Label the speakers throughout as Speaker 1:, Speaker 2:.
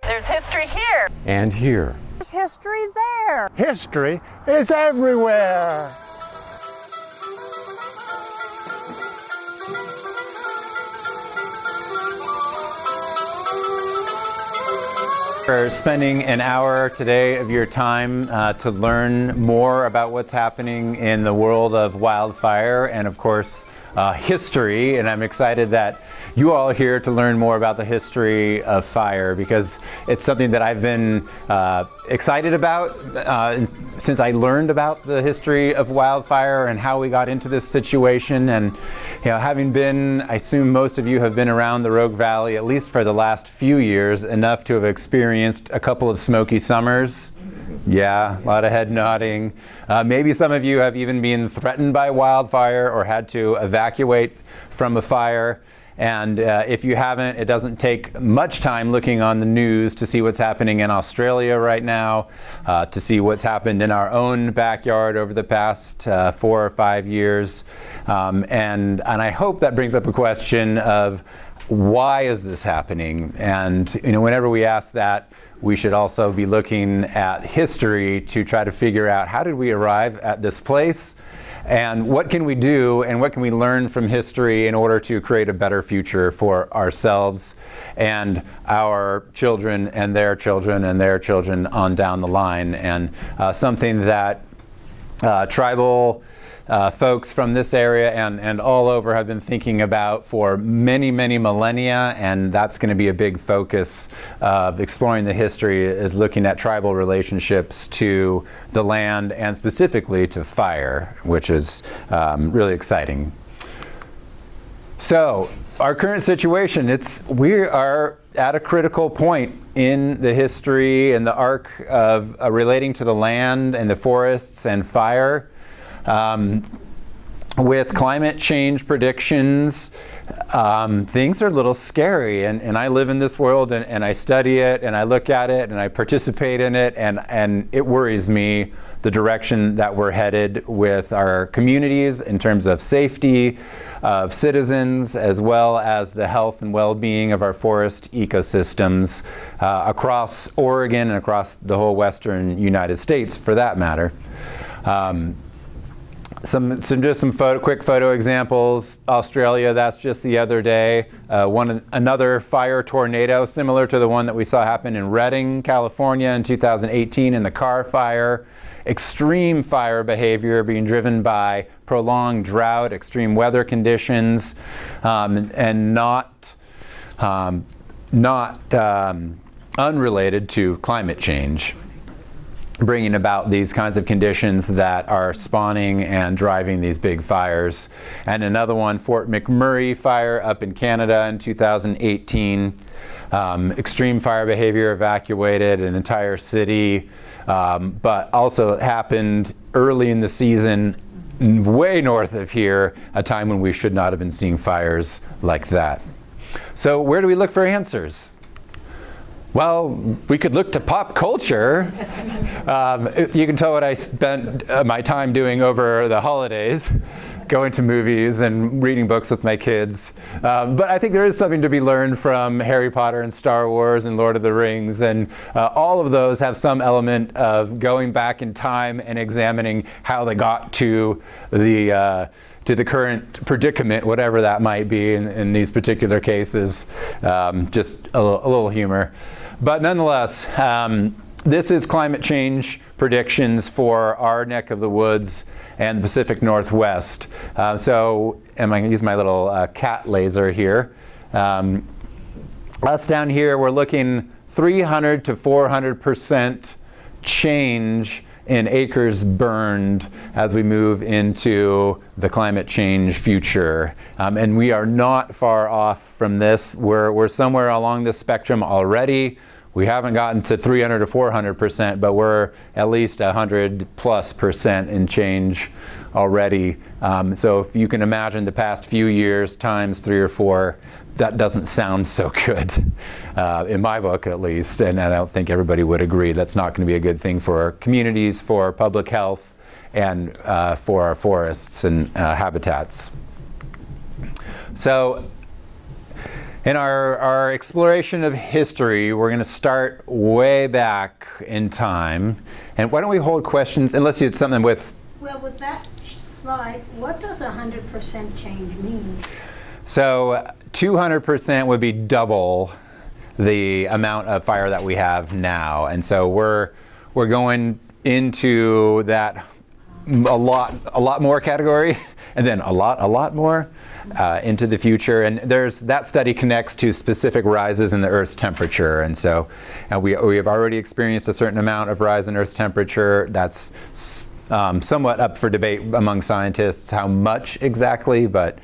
Speaker 1: There's history here.
Speaker 2: And here.
Speaker 3: There's history there.
Speaker 4: History is everywhere.
Speaker 2: For spending an hour today of your time to learn more about what's happening in the world of wildfire and, of course, history. And I'm excited that you all are here to learn more about the history of fire, because it's something that I've been excited about since I learned about the history of wildfire and how we got into this situation. And having been, I assume most of you have been around the Rogue Valley, at least for the last few years, enough to have experienced a couple of smoky summers. Yeah, a lot of head nodding. Maybe some of you have even been threatened by wildfire or had to evacuate from a fire. And if you haven't, it doesn't take much time looking on the news to see what's happening in Australia right now, to see what's happened in our own backyard over the past 4 or 5 years. And I hope that brings up a question of why is this happening? And whenever we ask that, we should also be looking at history to try to figure out how did we arrive at this place? And what can we do and what can we learn from history in order to create a better future for ourselves and our children and their children and their children on down the line? And something that tribal folks from this area and all over have been thinking about for many, many millennia, and that's going to be a big focus of exploring the history, is looking at tribal relationships to the land and specifically to fire, which is really exciting. So our current situation, we are at a critical point in the history and the arc of relating to the land and the forests and fire. With climate change predictions, things are a little scary, and I live in this world and I study it and I look at it and I participate in it, and it worries me the direction that we're headed with our communities in terms of safety of citizens, as well as the health and well-being of our forest ecosystems across Oregon and across the whole western United States for that matter. Some quick photo examples. Australia, that's just the other day. Another fire tornado similar to the one that we saw happen in Redding, California in 2018 in the Carr Fire. Extreme fire behavior being driven by prolonged drought, extreme weather conditions, and not unrelated to climate change, bringing about these kinds of conditions that are spawning and driving these big fires. And another one, Fort McMurray fire up in Canada in 2018. Extreme fire behavior, evacuated an entire city, but also happened early in the season, way north of here, a time when we should not have been seeing fires like that. So where do we look for answers? Well, we could look to pop culture. You can tell what I spent my time doing over the holidays, going to movies and reading books with my kids. But I think there is something to be learned from Harry Potter and Star Wars and Lord of the Rings, and all of those have some element of going back in time and examining how they got to the current predicament, whatever that might be in these particular cases. Just a little humor. But nonetheless, this is climate change predictions for our neck of the woods and the Pacific Northwest. So I'm going to use my little cat laser here. Us down here, we're looking 300 to 400% change in acres burned as we move into the climate change future. And we are not far off from this. We're somewhere along this spectrum already. We haven't gotten to 300 to 400%, but we're at least 100+% in change already. So if you can imagine the past few years times 3 or 4, that doesn't sound so good, in my book at least, and I don't think everybody would agree. That's not going to be a good thing for our communities, for public health, and for our forests and habitats. So In our exploration of history, we're going to start way back in time. And why don't we hold questions, unless it's something with...
Speaker 1: Well, with that slide, what does 100% change mean?
Speaker 2: So 200% would be double the amount of fire that we have now. And so we're going into that a lot more category, and then a lot more into the future. And that study connects to specific rises in the Earth's temperature. And so we have already experienced a certain amount of rise in Earth's temperature. That's somewhat up for debate among scientists how much exactly, but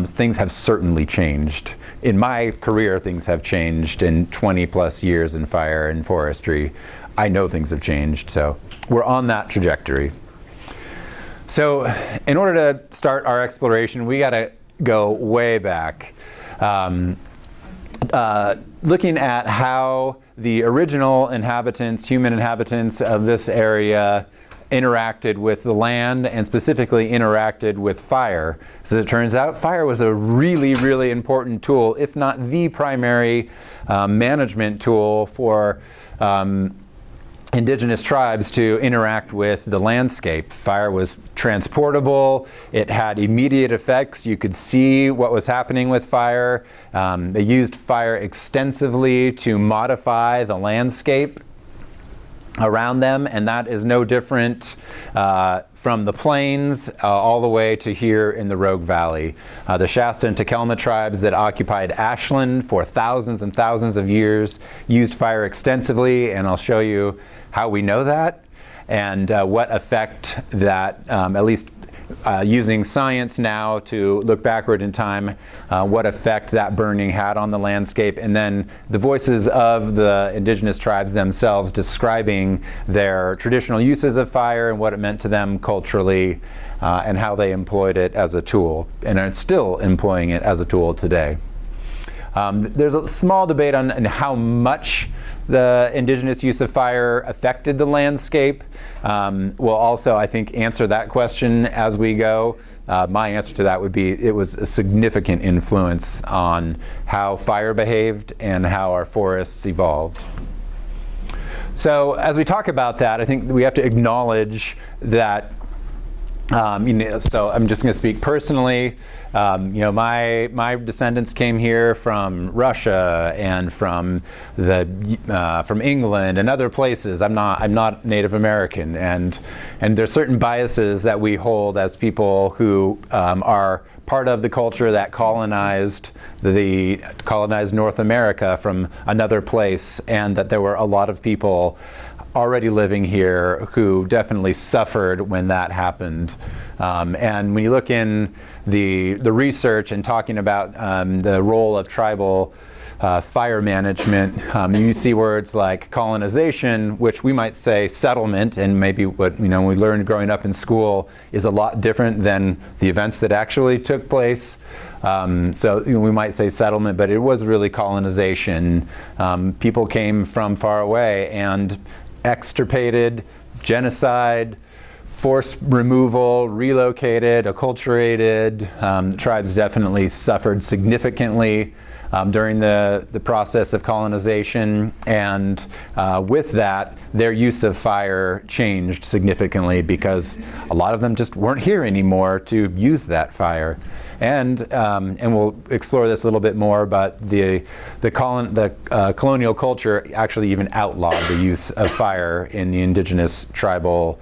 Speaker 2: things have certainly changed. In my career, things have changed in 20 plus years in fire and forestry. I know things have changed, so we're on that trajectory. So in order to start our exploration, we got to go way back, looking at how the original inhabitants, human inhabitants of this area, interacted with the land, and specifically interacted with fire. As it turns out, fire was a really, really important tool, if not the primary management tool for indigenous tribes to interact with the landscape. Fire was transportable. It had immediate effects. You could see what was happening with fire. They used fire extensively to modify the landscape around them, and that is no different from the plains all the way to here in the Rogue Valley. The Shasta and Takelma tribes that occupied Ashland for thousands and thousands of years used fire extensively, and I'll show you how we know that and what effect that, at least using science now to look backward in time, what effect that burning had on the landscape, and then the voices of the indigenous tribes themselves describing their traditional uses of fire and what it meant to them culturally, and how they employed it as a tool, and are still employing it as a tool today. There's a small debate on how much the indigenous use of fire affected the landscape. We'll also, I think, answer that question as we go. My answer to that would be it was a significant influence on how fire behaved and how our forests evolved. So as we talk about that, I think we have to acknowledge that, so I'm just going to speak personally. My descendants came here from Russia and from England and other places. I'm not Native American, and there's certain biases that we hold as people who are part of the culture that colonized North America from another place, and that there were a lot of people already living here who definitely suffered when that happened. And when you look in the research and talking about the role of tribal fire management, you see words like colonization, which we might say settlement, and maybe what we learned growing up in school is a lot different than the events that actually took place. So we might say settlement, but it was really colonization. People came from far away and extirpated, genocide, forced removal, relocated, acculturated. Tribes definitely suffered significantly during the process of colonization, and with that, their use of fire changed significantly because a lot of them just weren't here anymore to use that fire. And we'll explore this a little bit more, but the colonial culture actually even outlawed the use of fire in the indigenous tribal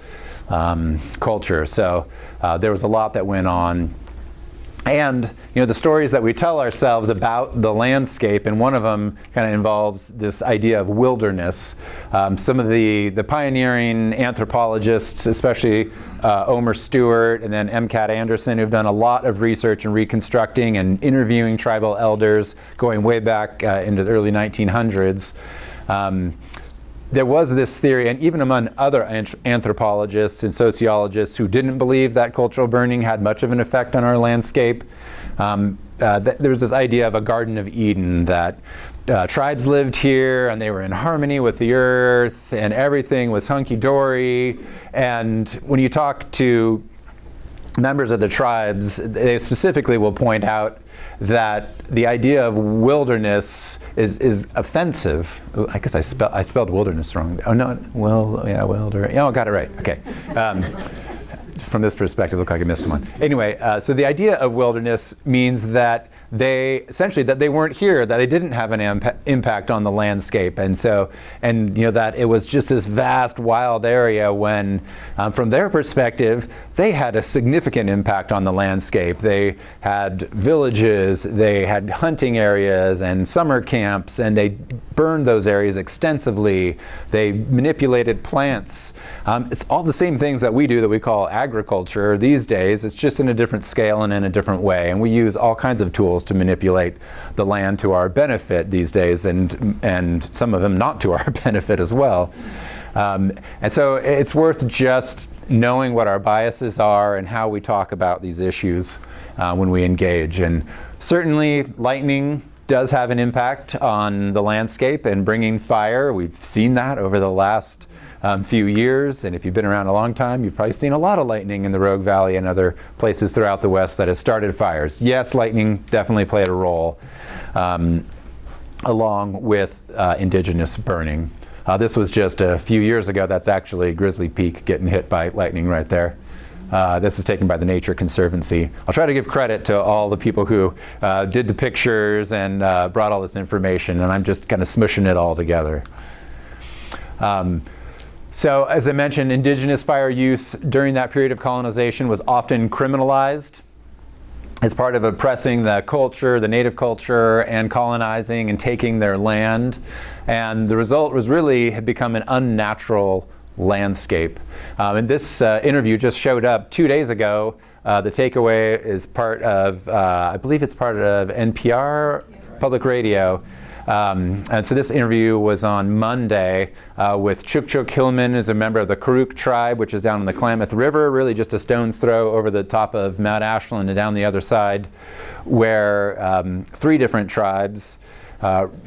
Speaker 2: culture. So there was a lot that went on. And the stories that we tell ourselves about the landscape, and one of them kind of involves this idea of wilderness. Some of the pioneering anthropologists, especially Omer Stewart and then M. Cat Anderson, who've done a lot of research in reconstructing and interviewing tribal elders going way back into the early 1900s. There was this theory, and even among other anthropologists and sociologists who didn't believe that cultural burning had much of an effect on our landscape, there was this idea of a Garden of Eden, that tribes lived here and they were in harmony with the earth and everything was hunky-dory. And when you talk to members of the tribes, they specifically will point out that the idea of wilderness is offensive. Ooh, I guess I spelled wilderness wrong. Oh no, I got it right. Okay. From this perspective, it looked like I missed one. Anyway, so the idea of wilderness means that they weren't here, that they didn't have an impact on the landscape, and that it was just this vast, wild area when, from their perspective, they had a significant impact on the landscape. They had villages, they had hunting areas and summer camps, and they burned those areas extensively. They manipulated plants. It's all the same things that we do that we call agriculture these days. It's just in a different scale and in a different way, and we use all kinds of tools to manipulate the land to our benefit these days, and some of them not to our benefit as well. And so it's worth just knowing what our biases are and how we talk about these issues when we engage. And certainly lightning does have an impact on the landscape and bringing fire. We've seen that over the last few years, and if you've been around a long time, you've probably seen a lot of lightning in the Rogue Valley and other places throughout the West that has started fires. Yes, lightning definitely played a role, along with indigenous burning. This was just a few years ago. That's actually Grizzly Peak getting hit by lightning right there. This is taken by the Nature Conservancy. I'll try to give credit to all the people who did the pictures and brought all this information, and I'm just kind of smushing it all together. So as I mentioned, indigenous fire use during that period of colonization was often criminalized as part of oppressing the culture, the native culture, and colonizing and taking their land. And the result was really had become an unnatural landscape. And this interview just showed up 2 days ago. The takeaway is part of, I believe it's part of NPR Public Radio. And so this interview was on Monday with Chukchuk Hillman, who's a member of the Karuk tribe, which is down on the Klamath River, really just a stone's throw over the top of Mount Ashland and down the other side, where 3 different tribes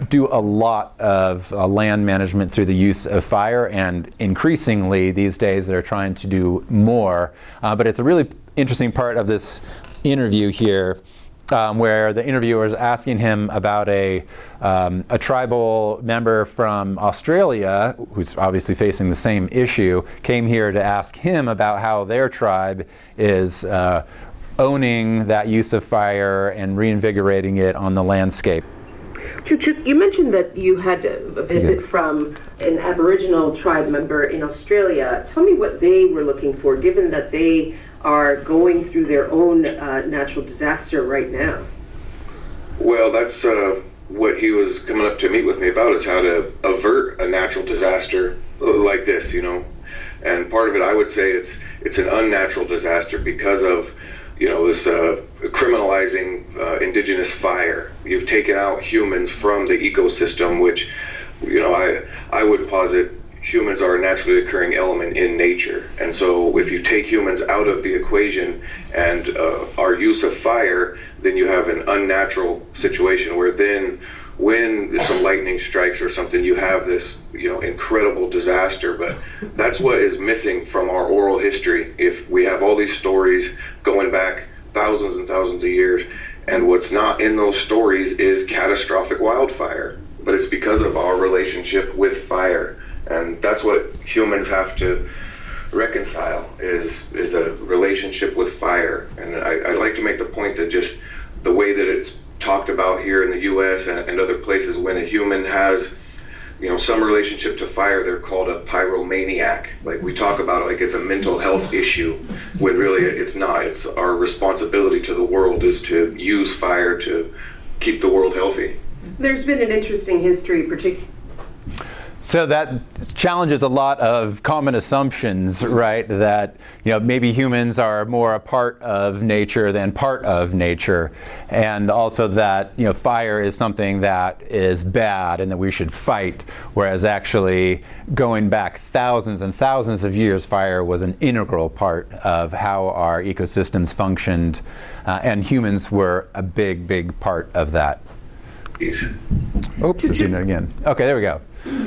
Speaker 2: do a lot of land management through the use of fire, and increasingly these days they're trying to do more. But it's a really interesting part of this interview here, where the interviewer is asking him about a tribal member from Australia, who's obviously facing the same issue, came here to ask him about how their tribe is owning that use of fire and reinvigorating it on the landscape.
Speaker 5: You mentioned that you had a visit from an Aboriginal tribe member in Australia. Tell me what they were looking for, given that they are going through their own natural disaster right now.
Speaker 6: Well, that's what he was coming up to meet with me about, is how to avert a natural disaster like this, And part of it, I would say, it's an unnatural disaster because of, this criminalizing indigenous fire. You've taken out humans from the ecosystem, which, I would posit humans are a naturally occurring element in nature. And so if you take humans out of the equation and our use of fire, then you have an unnatural situation where then when some lightning strikes or something, you have this, incredible disaster. But that's what is missing from our oral history. If we have all these stories going back thousands and thousands of years, and what's not in those stories is catastrophic wildfire, but it's because of our relationship with fire. And that's what humans have to reconcile, is a relationship with fire. And I'd like to make the point that just the way that it's talked about here in the U.S. and other places, when a human has, some relationship to fire, they're called a pyromaniac. Like, we talk about it like it's a mental health issue, when really it's not. It's our responsibility to the world is to use fire to keep the world healthy.
Speaker 5: There's been an interesting history, particularly.
Speaker 2: So that challenges a lot of common assumptions, right? That, maybe humans are more a part of nature than part of nature. And also that, fire is something that is bad and that we should fight. Whereas actually going back thousands and thousands of years, fire was an integral part of how our ecosystems functioned. And humans were a big, big part of that. Oops, let's do it again. Okay, there we go.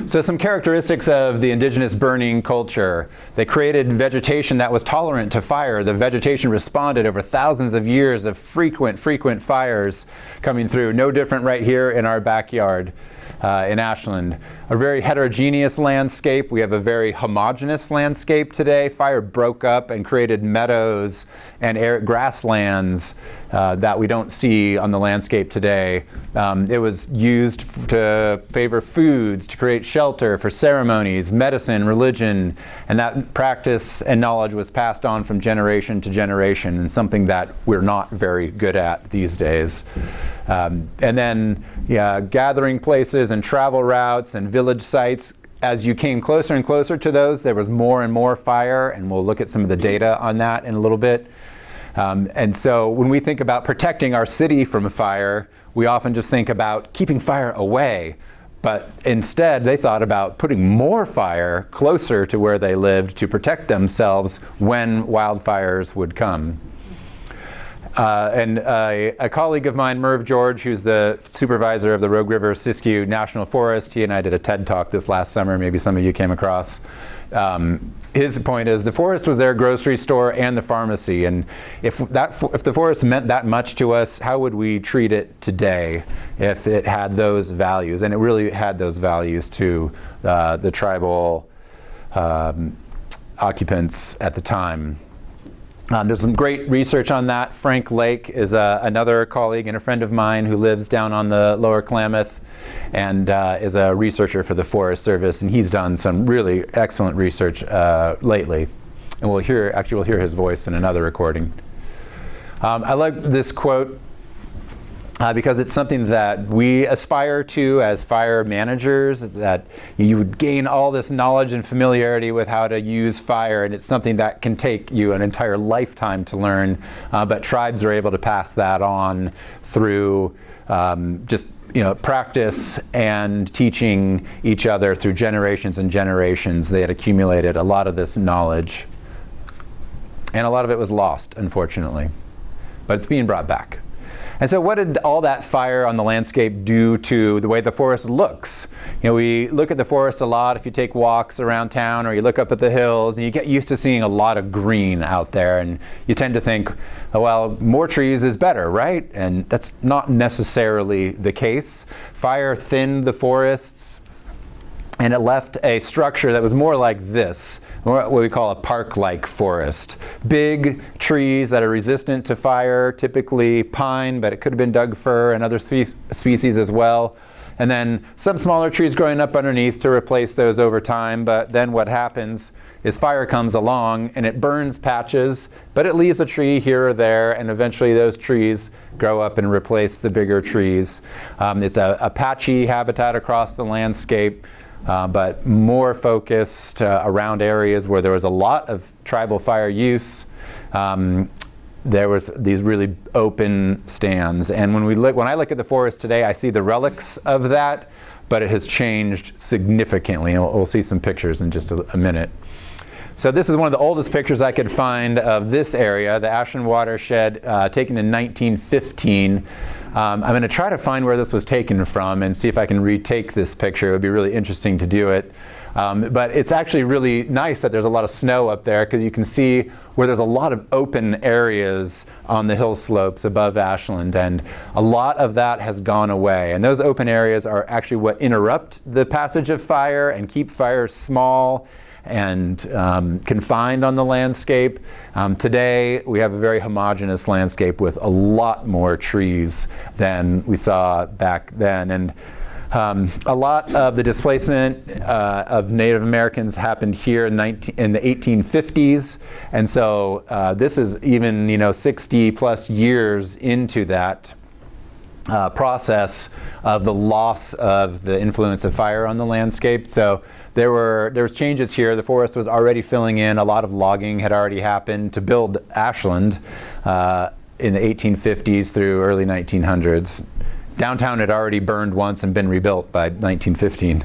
Speaker 2: So some characteristics of the indigenous burning culture. They created vegetation that was tolerant to fire. The vegetation responded over thousands of years of frequent fires coming through. No different right here in our backyard in Ashland. A very heterogeneous landscape. We have a very homogeneous landscape today. Fire broke up and created meadows and grasslands that we don't see on the landscape today. It was used to favor foods, to create shelter for ceremonies, medicine, religion, and that practice and knowledge was passed on from generation to generation, and something that we're not very good at these days. And then gathering places and travel routes and village sites. As you came closer and closer to those, there was more and more fire, and we'll look at some of the data on that in a little bit. And so when we think about protecting our city from fire, we often just think about keeping fire away. But instead, they thought about putting more fire closer to where they lived to protect themselves when wildfires would come. And a colleague of mine, Merv George, who's the supervisor of the Rogue River Siskiyou National Forest, he and I did a TED Talk this last summer, maybe some of you came across. His point is the forest was their grocery store and the pharmacy, and if the forest meant that much to us, how would we treat it today if it had those values? And it really had those values to the tribal occupants at the time. There's some great research on that. Frank Lake is another colleague and a friend of mine who lives down on the Lower Klamath and is a researcher for the Forest Service, and he's done some really excellent research lately. And we'll hear his voice in another recording. I like this quote because it's something that we aspire to as fire managers, that you would gain all this knowledge and familiarity with how to use fire, and it's something that can take you an entire lifetime to learn, but tribes are able to pass that on through practice and teaching each other through generations and generations. They had accumulated a lot of this knowledge, and a lot of it was lost, unfortunately, but it's being brought back. And so what did all that fire on the landscape do to the way the forest looks? We look at the forest a lot if you take walks around town or you look up at the hills, and you get used to seeing a lot of green out there, and you tend to think, oh, well, more trees is better, right? And that's not necessarily the case. Fire thinned the forests, and it left a structure that was more like this, what we call a park-like forest. Big trees that are resistant to fire, typically pine, but it could have been Doug fir and other species as well. And then some smaller trees growing up underneath to replace those over time. But then what happens is fire comes along and it burns patches, but it leaves a tree here or there, and eventually those trees grow up and replace the bigger trees. It's a patchy habitat across the landscape. But more focused around areas where there was a lot of tribal fire use. There was these really open stands, and when I look at the forest today, I see the relics of that, but it has changed significantly, and we'll see some pictures in just a minute. So this is one of the oldest pictures I could find of this area, the Ashland Watershed, taken in 1915. I'm going to try to find where this was taken from and see if I can retake this picture. It would be really interesting to do it. But it's actually really nice that there's a lot of snow up there, because you can see where there's a lot of open areas on the hill slopes above Ashland, and a lot of that has gone away. And those open areas are actually what interrupt the passage of fire and keep fires small and confined on the landscape. Today we have a very homogeneous landscape with a lot more trees than we saw back then, and a lot of the displacement of Native Americans happened here in the 1850s, and so this is even 60 plus years into that process of the loss of the influence of fire on the landscape. So there was changes here. The forest was already filling in. A lot of logging had already happened to build Ashland in the 1850s through early 1900s. Downtown had already burned once and been rebuilt by 1915.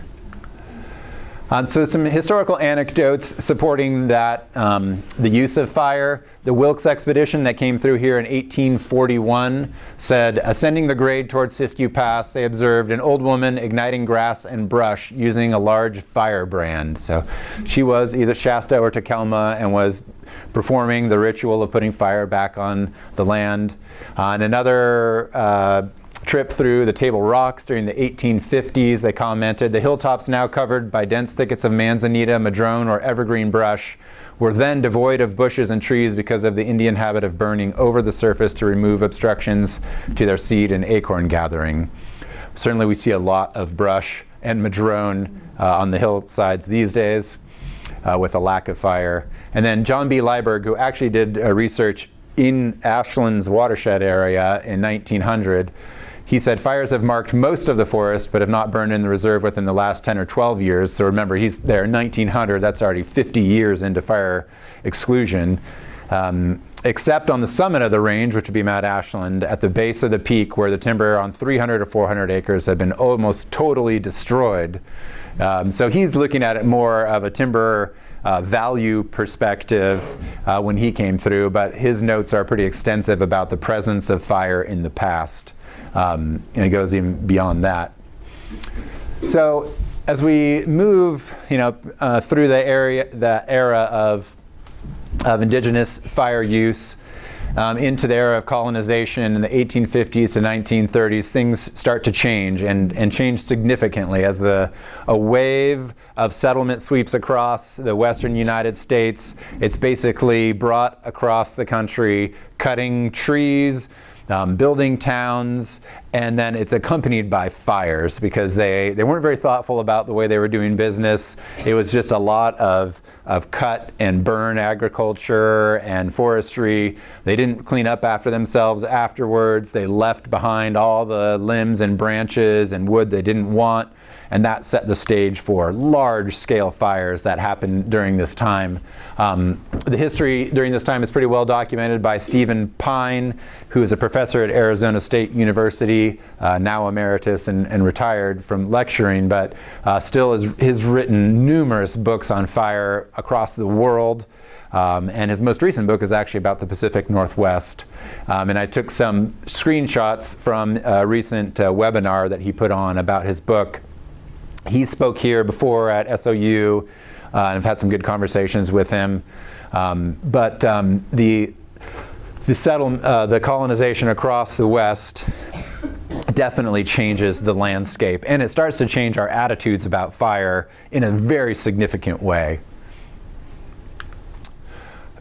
Speaker 2: So some historical anecdotes supporting that the use of fire. The Wilkes Expedition that came through here in 1841 said, ascending the grade towards Siskiyou Pass, they observed an old woman igniting grass and brush using a large firebrand. So she was either Shasta or Takelma and was performing the ritual of putting fire back on the land. And another trip through the Table Rocks during the 1850s, they commented, the hilltops now covered by dense thickets of manzanita, madrone, or evergreen brush were then devoid of bushes and trees because of the Indian habit of burning over the surface to remove obstructions to their seed and acorn gathering. Certainly we see a lot of brush and madrone on the hillsides these days with a lack of fire. And then John B. Liburg, who actually did research in Ashland's watershed area in 1900, he said fires have marked most of the forest but have not burned in the reserve within the last 10 or 12 years. So remember, he's there in 1900, that's already 50 years into fire exclusion. Except on the summit of the range, which would be Mount Ashland, at the base of the peak where the timber on 300 or 400 acres had been almost totally destroyed. So he's looking at it more of a timber value perspective when he came through, but his notes are pretty extensive about the presence of fire in the past. And it goes even beyond that. So as we move, through the era of indigenous fire use into the era of colonization in the 1850s to 1930s, things start to change and change significantly as a wave of settlement sweeps across the western United States. It's basically brought across the country, cutting trees, building towns, and then it's accompanied by fires because they weren't very thoughtful about the way they were doing business. It was just a lot of cut and burn agriculture and forestry. They didn't clean up after themselves afterwards. They left behind all the limbs and branches and wood they didn't want, and that set the stage for large-scale fires that happened during this time. The history during this time is pretty well documented by Stephen Pine, who is a professor at Arizona State University, now emeritus and retired from lecturing, but still has written numerous books on fire across the world. And his most recent book is actually about the Pacific Northwest. And I took some screenshots from a recent webinar that he put on about his book. He spoke here before at SOU, and I've had some good conversations with him. But the colonization across the West definitely changes the landscape, and it starts to change our attitudes about fire in a very significant way.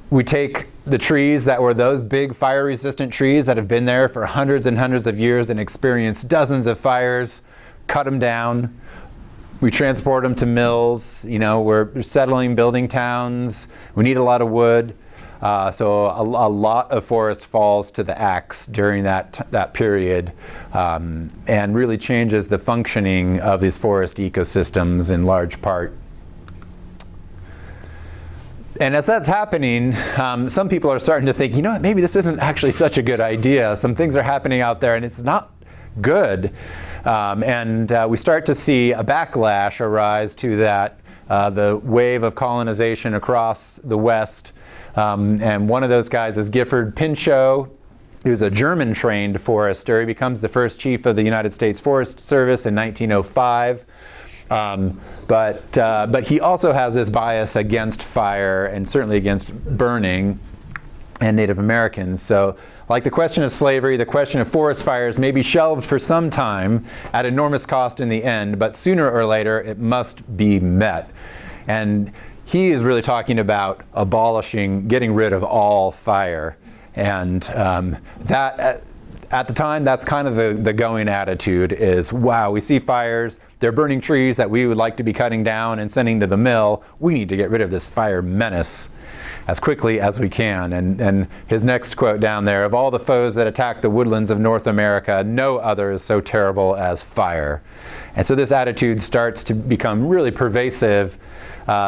Speaker 2: We take the trees that were those big fire-resistant trees that have been there for hundreds and hundreds of years and experienced dozens of fires, cut them down. We transport them to mills. We're settling, building towns. We need a lot of wood. So a lot of forest falls to the axe during that period, and really changes the functioning of these forest ecosystems in large part. And as that's happening, some people are starting to think, maybe this isn't actually such a good idea. Some things are happening out there and it's not good. And we start to see a backlash arise to that, the wave of colonization across the West. And one of those guys is Gifford Pinchot, who's a German-trained forester. He becomes the first chief of the United States Forest Service in 1905. But he also has this bias against fire and certainly against burning and Native Americans. So like the question of slavery, the question of forest fires may be shelved for some time at enormous cost in the end, but sooner or later it must be met. And he is really talking about getting rid of all fire. And that at the time, that's kind of the going attitude is, wow, we see fires, they're burning trees that we would like to be cutting down and sending to the mill. We need to get rid of this fire menace as quickly as we can. And his next quote down there, of all the foes that attack the woodlands of North America, no other is so terrible as fire. And so this attitude starts to become really pervasive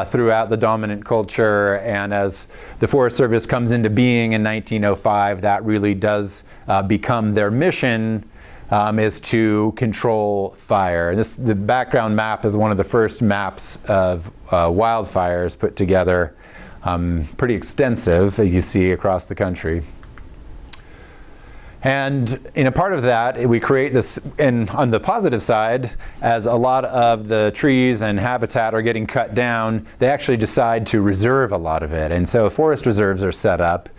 Speaker 2: throughout the dominant culture, and as the Forest Service comes into being in 1905, that really does become their mission is to control fire. The background map is one of the first maps of wildfires put together, pretty extensive, as you see across the country. And in a part of that, we create this, and on the positive side, as a lot of the trees and habitat are getting cut down, they actually decide to reserve a lot of it. And so forest reserves are set up.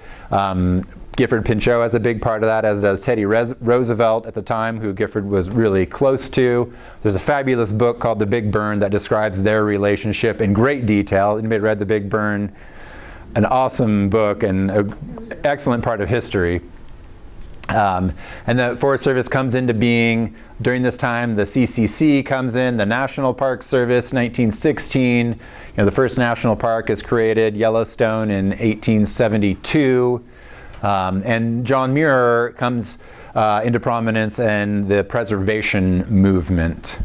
Speaker 2: Gifford Pinchot has a big part of that, as does Teddy Roosevelt at the time, who Gifford was really close to. There's a fabulous book called The Big Burn that describes their relationship in great detail. Anybody read The Big Burn? An awesome book and an excellent part of history. And the Forest Service comes into being during this time. The CCC comes in, the National Park Service, 1916. The first national park is created, Yellowstone, in 1872. And John Muir comes into prominence in the preservation movement.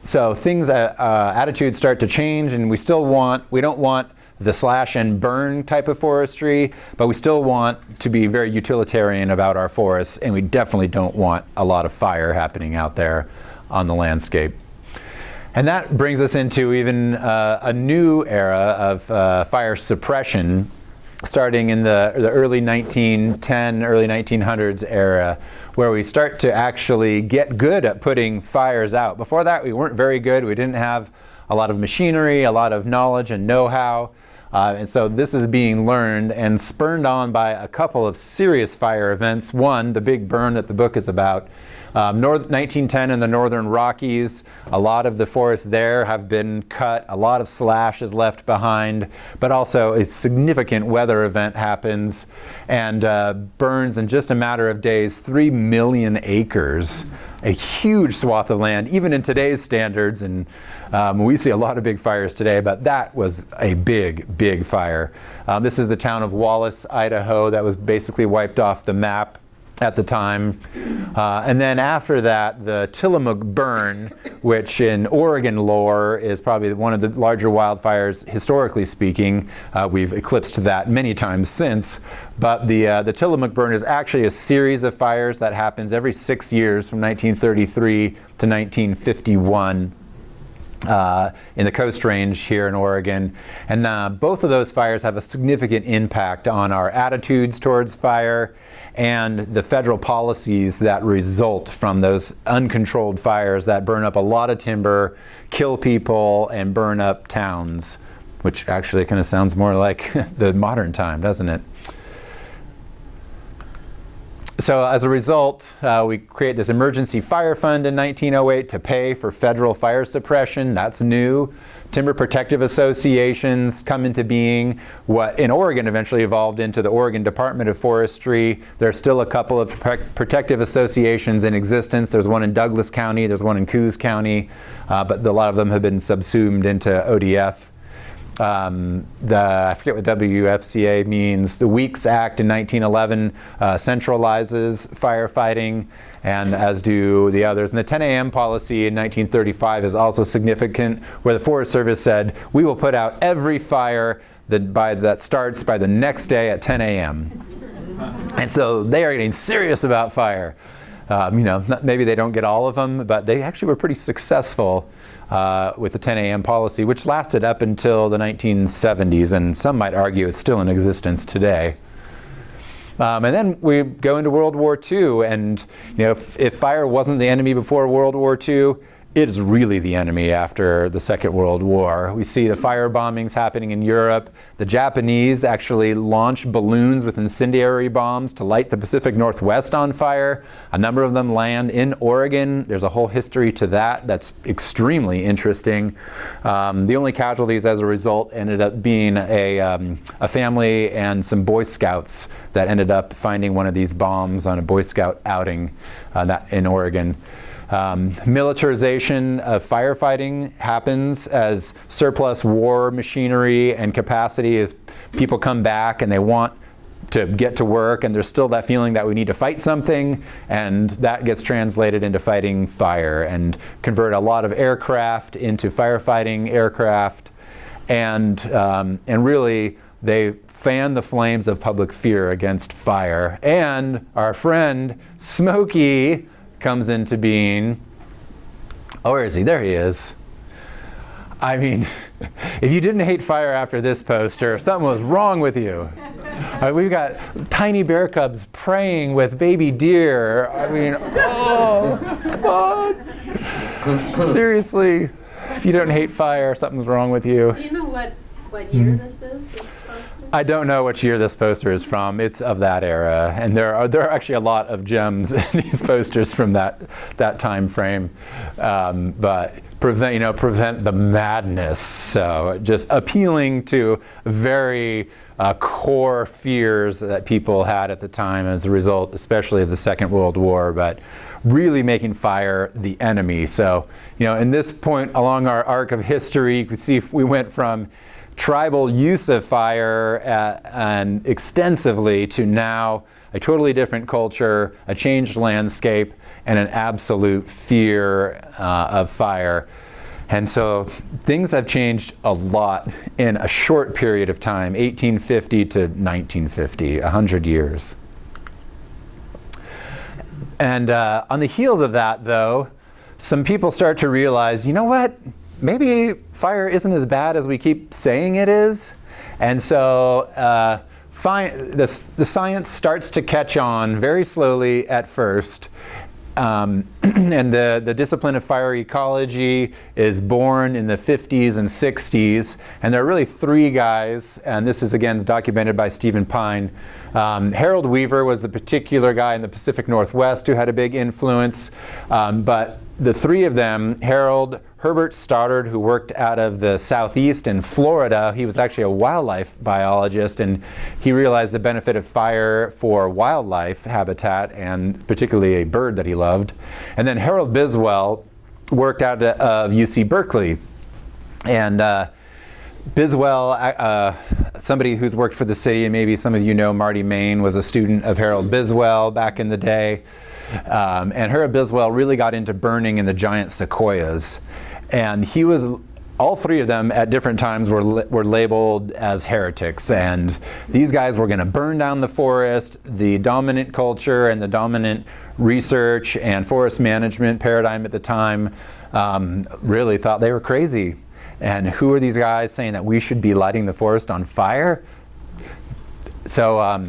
Speaker 2: So things, attitudes start to change, and we don't want the slash and burn type of forestry, but we still want to be very utilitarian about our forests, and we definitely don't want a lot of fire happening out there on the landscape. And that brings us into even a new era of fire suppression, starting in the early 1910, early 1900s era, where we start to actually get good at putting fires out. Before that, we weren't very good. We didn't have a lot of machinery, a lot of knowledge and know-how. And so this is being learned and spurned on by a couple of serious fire events. One, the Big Burn that the book is about. 1910 in the Northern Rockies, a lot of the forests there have been cut, a lot of slash is left behind, but also a significant weather event happens and burns in just a matter of days 3 million acres. A huge swath of land, even in today's standards, and we see a lot of big fires today, but that was a big, big fire. This is the town of Wallace, Idaho, that was basically wiped off the map at the time. And then after that, the Tillamook Burn, which in Oregon lore is probably one of the larger wildfires, historically speaking. We've eclipsed that many times since. But the Tillamook Burn is actually a series of fires that happens every 6 years from 1933 to 1951. In the Coast Range here in Oregon. And both of those fires have a significant impact on our attitudes towards fire and the federal policies that result from those uncontrolled fires that burn up a lot of timber, kill people, and burn up towns, which actually kind of sounds more like the modern time, doesn't it? So as a result, we create this emergency fire fund in 1908 to pay for federal fire suppression. That's new. Timber protective associations come into being. What in Oregon eventually evolved into the Oregon Department of Forestry. There's still a couple of protective associations in existence. There's one in Douglas County, there's one in Coos County, but a lot of them have been subsumed into ODF. I forget what WFCA means. The Wilkes Act in 1911 centralizes firefighting, and as do the others. And the 10 a.m. policy in 1935 is also significant, where the Forest Service said, we will put out every fire that starts by the next day at 10 a.m. And so they are getting serious about fire. Maybe they don't get all of them, but they actually were pretty successful with the 10 a.m. policy, which lasted up until the 1970s, and some might argue it's still in existence today. And then we go into World War II, and if fire wasn't the enemy before World War II, it is really the enemy after the Second World War. We see the fire bombings happening in Europe. The Japanese actually launch balloons with incendiary bombs to light the Pacific Northwest on fire. A number of them land in Oregon. There's a whole history to that that's extremely interesting. The only casualties as a result ended up being a family and some Boy Scouts that ended up finding one of these bombs on a Boy Scout outing in Oregon. Militarization of firefighting happens as surplus war machinery and capacity as people come back and they want to get to work, and there's still that feeling that we need to fight something, and that gets translated into fighting fire and convert a lot of aircraft into firefighting aircraft, and really they fan the flames of public fear against fire. And our friend Smokey comes into being. Oh, where is he? There he is. I mean, if you didn't hate fire after this poster, something was wrong with you. We've got tiny bear cubs praying with baby deer. I mean, oh, God. Seriously, if you don't hate fire, something's wrong with you.
Speaker 7: Do you know what year this is? This poster?
Speaker 2: I don't know which year this poster is from. It's of that era, and there are actually a lot of gems in these posters from that time frame. But prevent the madness. So just appealing to very core fears that people had at the time as a result, especially of the Second World War, but really making fire the enemy. So, in this point along our arc of history, you can see we went from tribal use of fire and extensively to now a totally different culture, a changed landscape, and an absolute fear of fire. And so things have changed a lot in a short period of time, 1850 to 1950, 100 years. And on the heels of that, though, some people start to realize, you know what? Maybe fire isn't as bad as we keep saying it is. And so the science starts to catch on very slowly at first. And the discipline of fire ecology is born in the 50s and 60s. And there are really three guys, and this is again documented by Stephen Pine. Harold Weaver was the particular guy in the Pacific Northwest who had a big influence. But the three of them, Herbert Stoddard, who worked out of the Southeast in Florida, he was actually a wildlife biologist, and he realized the benefit of fire for wildlife habitat, and particularly a bird that he loved. And then Harold Biswell worked out of UC Berkeley. And Biswell, somebody who's worked for the city, and maybe some of you know Marty Main was a student of Harold Biswell back in the day. And Harold Biswell really got into burning in the giant sequoias. And all three of them at different times were labeled as heretics. And these guys were going to burn down the forest. The dominant culture and the dominant research and forest management paradigm at the time really thought they were crazy. And who are these guys saying that we should be lighting the forest on fire? So,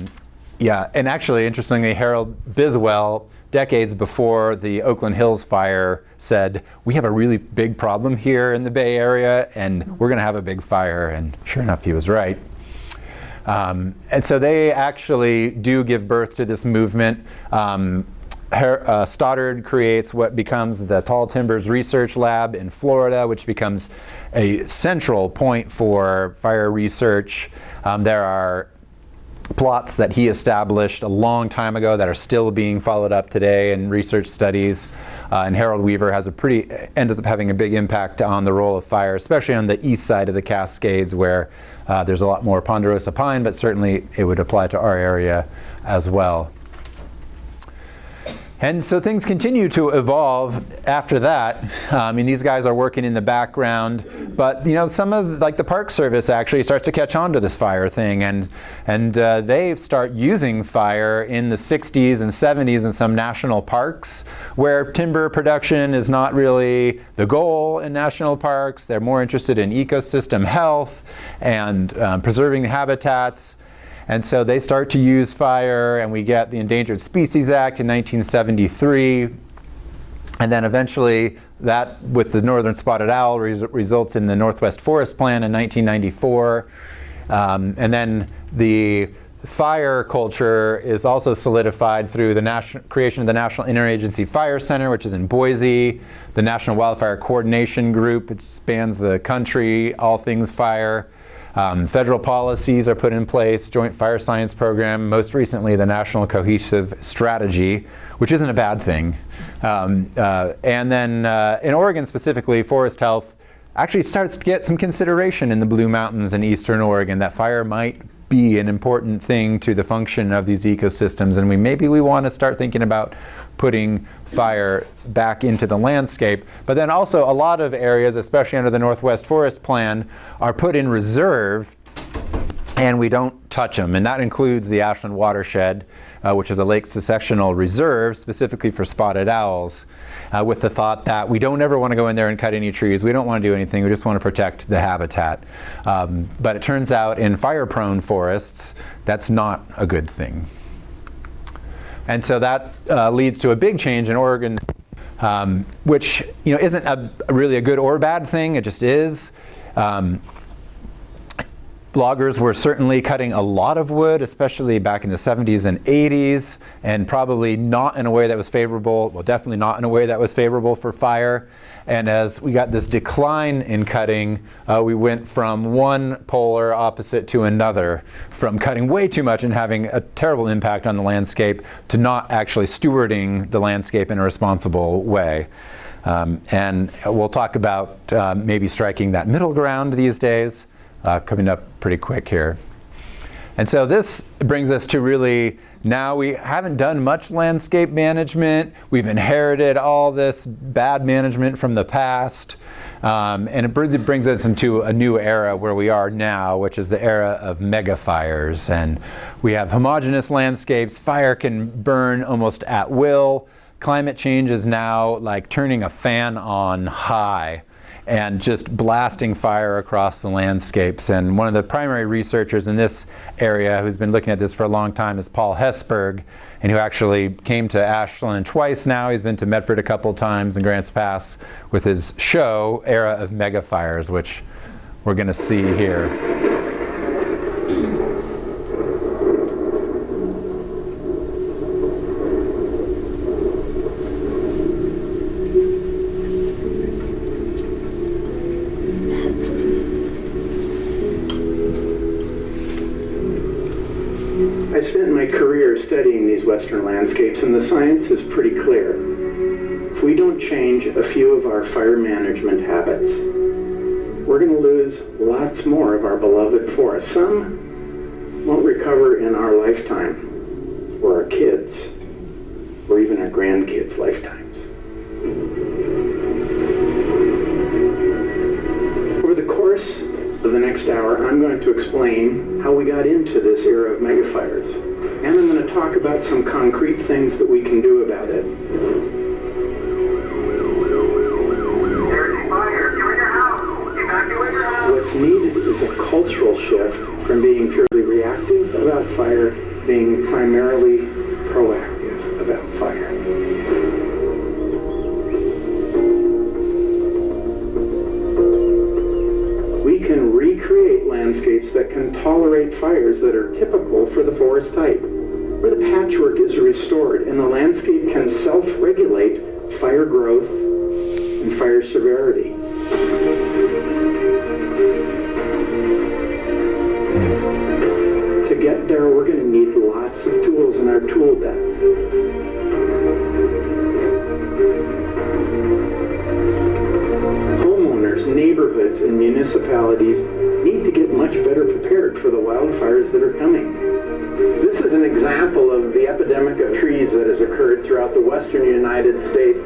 Speaker 2: yeah, and actually, interestingly, Harold Biswell, decades before the Oakland Hills fire, said, we have a really big problem here in the Bay Area, and we're going to have a big fire. And sure enough, he was right. And so they actually do give birth to this movement. Stoddard creates what becomes the Tall Timbers Research Lab in Florida, which becomes a central point for fire research. There are plots that he established a long time ago that are still being followed up today in research studies. And Harold Weaver ends up having a big impact on the role of fire, especially on the east side of the Cascades, where there's a lot more ponderosa pine, but certainly it would apply to our area as well. And so things continue to evolve after that. I mean, these guys are working in the background, but some of the Park Service actually starts to catch on to this fire thing, and they start using fire in the 60s and 70s in some national parks where timber production is not really the goal in national parks. They're more interested in ecosystem health and preserving habitats. And so they start to use fire, and we get the Endangered Species Act in 1973. And then eventually that, with the northern spotted owl, results in the Northwest Forest Plan in 1994. And then the fire culture is also solidified through the creation of the National Interagency Fire Center, which is in Boise, the National Wildfire Coordination Group. It spans the country, all things fire. Federal policies are put in place, Joint Fire Science Program, most recently the National Cohesive Strategy, which isn't a bad thing. And then in Oregon specifically, forest health actually starts to get some consideration in the Blue Mountains in eastern Oregon, that fire might be an important thing to the function of these ecosystems, and maybe we want to start thinking about putting fire back into the landscape. But then also a lot of areas, especially under the Northwest Forest Plan, are put in reserve and we don't touch them, and that includes the Ashland Watershed, which is a lake successional reserve specifically for spotted owls, with the thought that we don't ever want to go in there and cut any trees. We don't want to do anything. We just want to protect the habitat. But it turns out in fire-prone forests, that's not a good thing. And so that leads to a big change in Oregon, which isn't really a good or bad thing. It just is. Loggers were certainly cutting a lot of wood, especially back in the 70s and 80s, and probably not in a way that was favorable, well, definitely not in a way that was favorable for fire. And as we got this decline in cutting, we went from one polar opposite to another, from cutting way too much and having a terrible impact on the landscape to not actually stewarding the landscape in a responsible way. And we'll talk about maybe striking that middle ground these days. Coming up pretty quick here. And so this brings us to really, now we haven't done much landscape management. We've inherited all this bad management from the past. And it brings us into a new era where we are now, which is the era of mega fires. And we have homogeneous landscapes. Fire can burn almost at will. Climate change is now like turning a fan on high and just blasting fire across the landscapes. And one of the primary researchers in this area who's been looking at this for a long time is Paul Hesburgh, and who actually came to Ashland twice now. He's been to Medford a couple times and Grants Pass with his show, Era of Megafires, which we're going to see here.
Speaker 8: I spent my career studying these western landscapes, and the science is pretty clear. If we don't change a few of our fire management habits, we're going to lose lots more of our beloved forests. Some won't recover in our lifetime, or our kids, or even our grandkids' lifetimes. Over the course of the next hour, I'm going to explain how we got into this era of megafires. And I'm going to talk about some concrete things that we can do about it.
Speaker 9: There's a fire. You're in your house. Evacuate your house.
Speaker 8: What's needed is a cultural shift from being purely reactive about fire, being primarily proactive about fire. We can recreate landscapes that can tolerate fires that are typical for the forest type, where the patchwork is restored and the landscape can self-regulate fire growth and fire severity. To get there, we're going to need lots of tools in our tool belt. Neighborhoods and municipalities need to get much better prepared for the wildfires that are coming. This is an example of the epidemic of trees that has occurred throughout the western United States.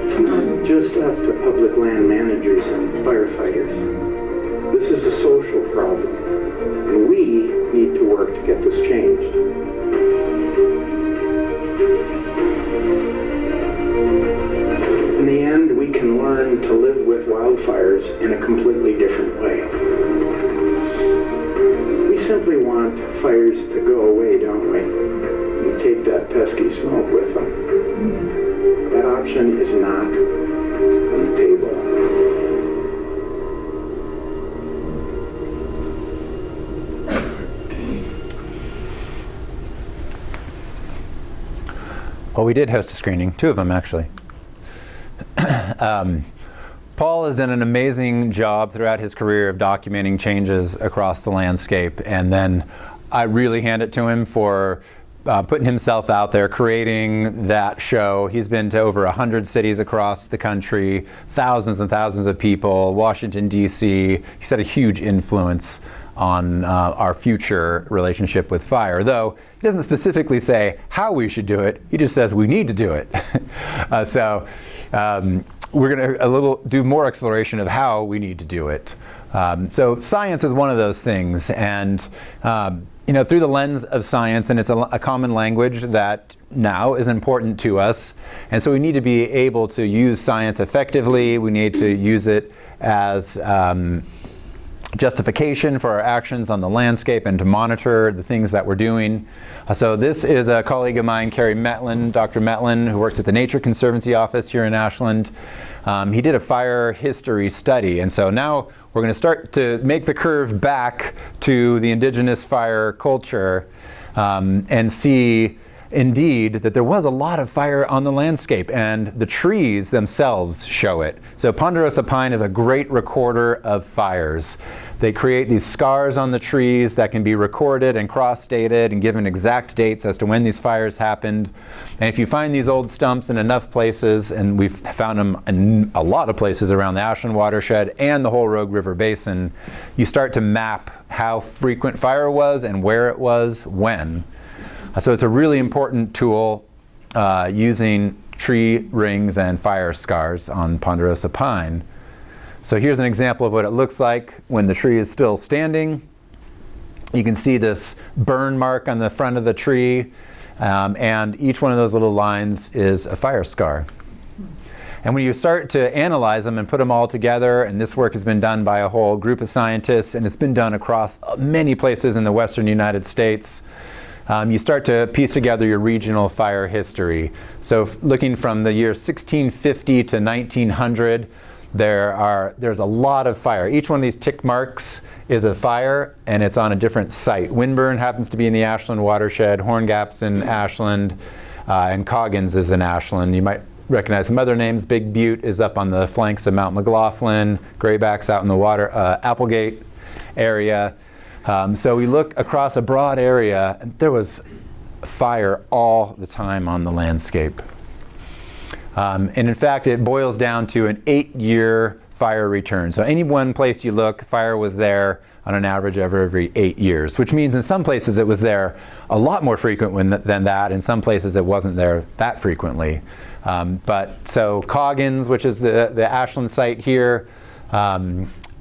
Speaker 8: It's not just up to public land managers and firefighters. This is a social problem, and we need to work to get this changed. In the end, we can learn to live with wildfires in a completely different way. We simply want fires to go away, don't we? And take that pesky smoke with them. That option is not on the table.
Speaker 2: Well, we did host a screening, 2 of them actually. Paul has done an amazing job throughout his career of documenting changes across the landscape, and then I really hand it to him for putting himself out there, creating that show. He's been to over 100 cities across the country, thousands and thousands of people, Washington, D.C. He's had a huge influence on our future relationship with fire, though he doesn't specifically say how we should do it. He just says we need to do it. We're going to do more exploration of how we need to do it. So science is one of those things, and through the lens of science, and it's a common language that now is important to us. And so we need to be able to use science effectively. We need to use it as justification for our actions on the landscape and to monitor the things that we're doing. So this is a colleague of mine, Carrie Metlin, Dr. Metlin, who works at the Nature Conservancy office here in Ashland. He did a fire history study, and so now we're going to start to make the curve back to the indigenous fire culture and see indeed that there was a lot of fire on the landscape, and the trees themselves show it. So ponderosa pine is a great recorder of fires. They create these scars on the trees that can be recorded and cross-dated and given exact dates as to when these fires happened. And if you find these old stumps in enough places, and we've found them in a lot of places around the Ashland Watershed and the whole Rogue River Basin, you start to map how frequent fire was and where it was when. So it's a really important tool using tree rings and fire scars on ponderosa pine. So here's an example of what it looks like when the tree is still standing. You can see this burn mark on the front of the tree, and each one of those little lines is a fire scar. And when you start to analyze them and put them all together, and this work has been done by a whole group of scientists, and it's been done across many places in the western United States, you start to piece together your regional fire history. So looking from the year 1650 to 1900, there's a lot of fire. Each one of these tick marks is a fire, and it's on a different site. Windburn happens to be in the Ashland Watershed, Horn Gap's in Ashland, and Coggins is in Ashland. You might recognize some other names. Big Butte is up on the flanks of Mount McLaughlin, Grayback's out in the Applegate area. So we look across a broad area, and there was fire all the time on the landscape. And in fact, it boils down to an 8-year fire return. So any one place you look, fire was there on an average every 8 years, which means in some places it was there a lot more frequent than that. In some places it wasn't there that frequently. But so Coggins, which is the Ashland site here,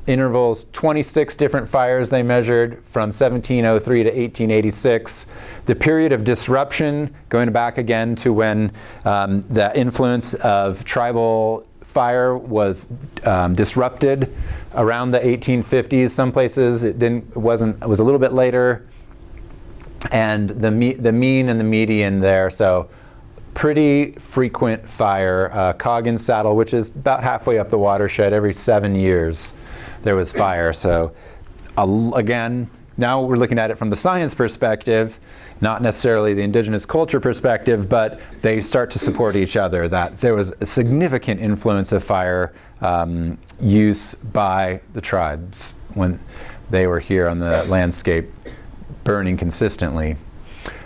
Speaker 2: intervals, 26 different fires they measured from 1703 to 1886. The period of disruption, going back again to when the influence of tribal fire was disrupted around the 1850s. Some places it was a little bit later. And the mean and the median there, so pretty frequent fire. Coggins Saddle, which is about halfway up the watershed, every 7 years there was fire. So again, now we're looking at it from the science perspective, not necessarily the indigenous culture perspective, but they start to support each other, that there was a significant influence of fire use by the tribes when they were here on the landscape burning consistently.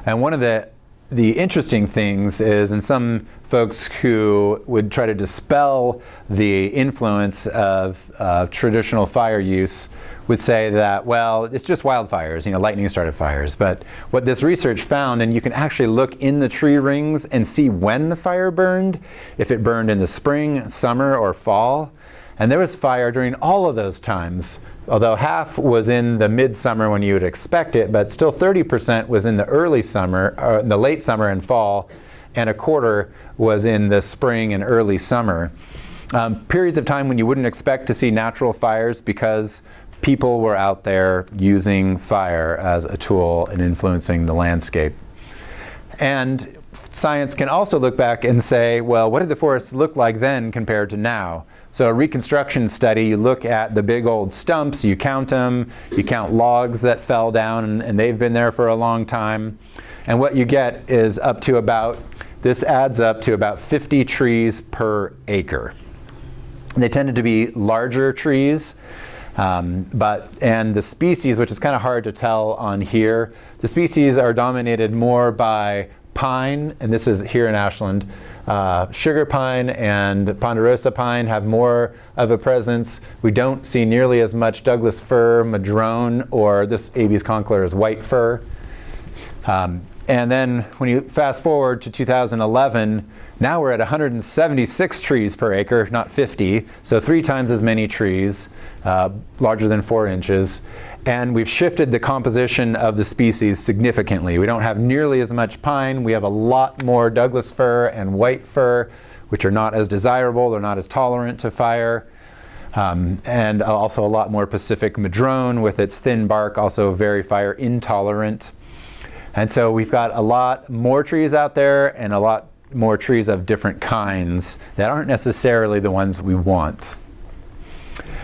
Speaker 2: And one of the interesting things is, and some folks who would try to dispel the influence of traditional fire use would say that, well, it's just wildfires, lightning started fires. But what this research found, and you can actually look in the tree rings and see when the fire burned, if it burned in the spring, summer, or fall. And there was fire during all of those times, although half was in the midsummer when you would expect it, but still 30% was in the early summer, or in the late summer and fall, and a quarter was in the spring and early summer. Periods of time when you wouldn't expect to see natural fires because people were out there using fire as a tool and influencing the landscape. And science can also look back and say, well, what did the forests look like then compared to now? So a Reconstruction Study, you look at the big old stumps, you count them, you count logs that fell down, and they've been there for a long time. And what you get is this adds up to about 50 trees per acre. They tended to be larger trees, and the species, which is kind of hard to tell on here, the species are dominated more by pine, and this is here in Ashland. Sugar pine and ponderosa pine have more of a presence. We don't see nearly as much Douglas fir, madrone, or this Abies concolor is white fir. And then when you fast forward to 2011, now we're at 176 trees per acre, not 50, so 3 times as many trees, larger than 4 inches. And we've shifted the composition of the species significantly. We don't have nearly as much pine. We have a lot more Douglas fir and white fir, which are not as desirable. They're not as tolerant to fire. And also a lot more Pacific madrone with its thin bark, also very fire intolerant. And so we've got a lot more trees out there and a lot more trees of different kinds that aren't necessarily the ones we want.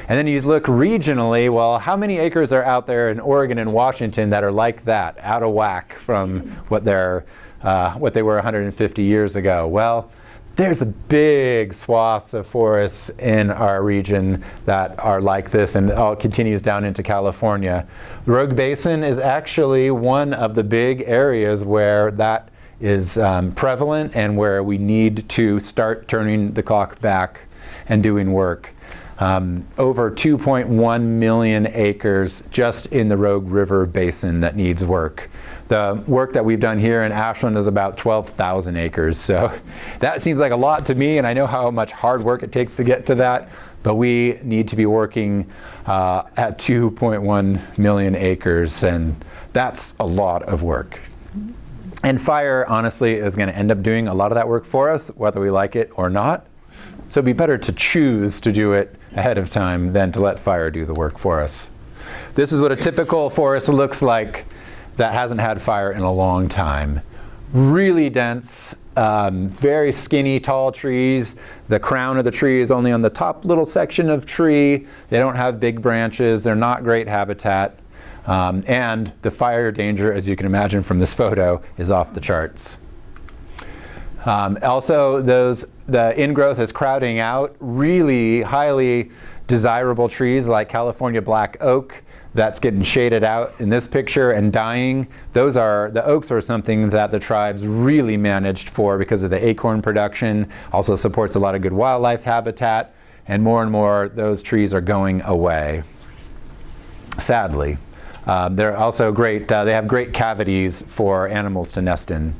Speaker 2: And then you look regionally, well, how many acres are out there in Oregon and Washington that are like that, out of whack from what they were 150 years ago? Well, there's a big swaths of forests in our region that are like this, and it all continues down into California. The Rogue Basin is actually one of the big areas where that is prevalent and where we need to start turning the clock back and doing work. Over 2.1 million acres just in the Rogue River Basin that needs work. The work that we've done here in Ashland is about 12,000 acres. So that seems like a lot to me, and I know how much hard work it takes to get to that, but we need to be working at 2.1 million acres, and that's a lot of work. And fire, honestly, is going to end up doing a lot of that work for us, whether we like it or not. So it'd be better to choose to do it ahead of time than to let fire do the work for us. This is what a typical forest looks like that hasn't had fire in a long time. Really dense, very skinny, tall trees. The crown of the tree is only on the top little section of tree. They don't have big branches. They're not great habitat. And the fire danger, as you can imagine from this photo, is off the charts. Also, the ingrowth is crowding out really highly desirable trees like California black oak that's getting shaded out in this picture and dying. The oaks are something that the tribes really managed for because of the acorn production, also supports a lot of good wildlife habitat, and more those trees are going away, sadly. They're also great, they have great cavities for animals to nest in.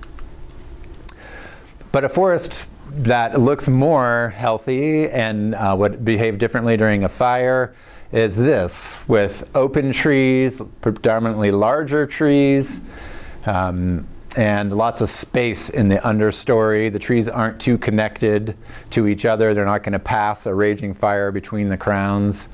Speaker 2: But a forest that looks more healthy and would behave differently during a fire is this, with open trees, predominantly larger trees, and lots of space in the understory. The trees aren't too connected to each other. They're not going to pass a raging fire between the crowns.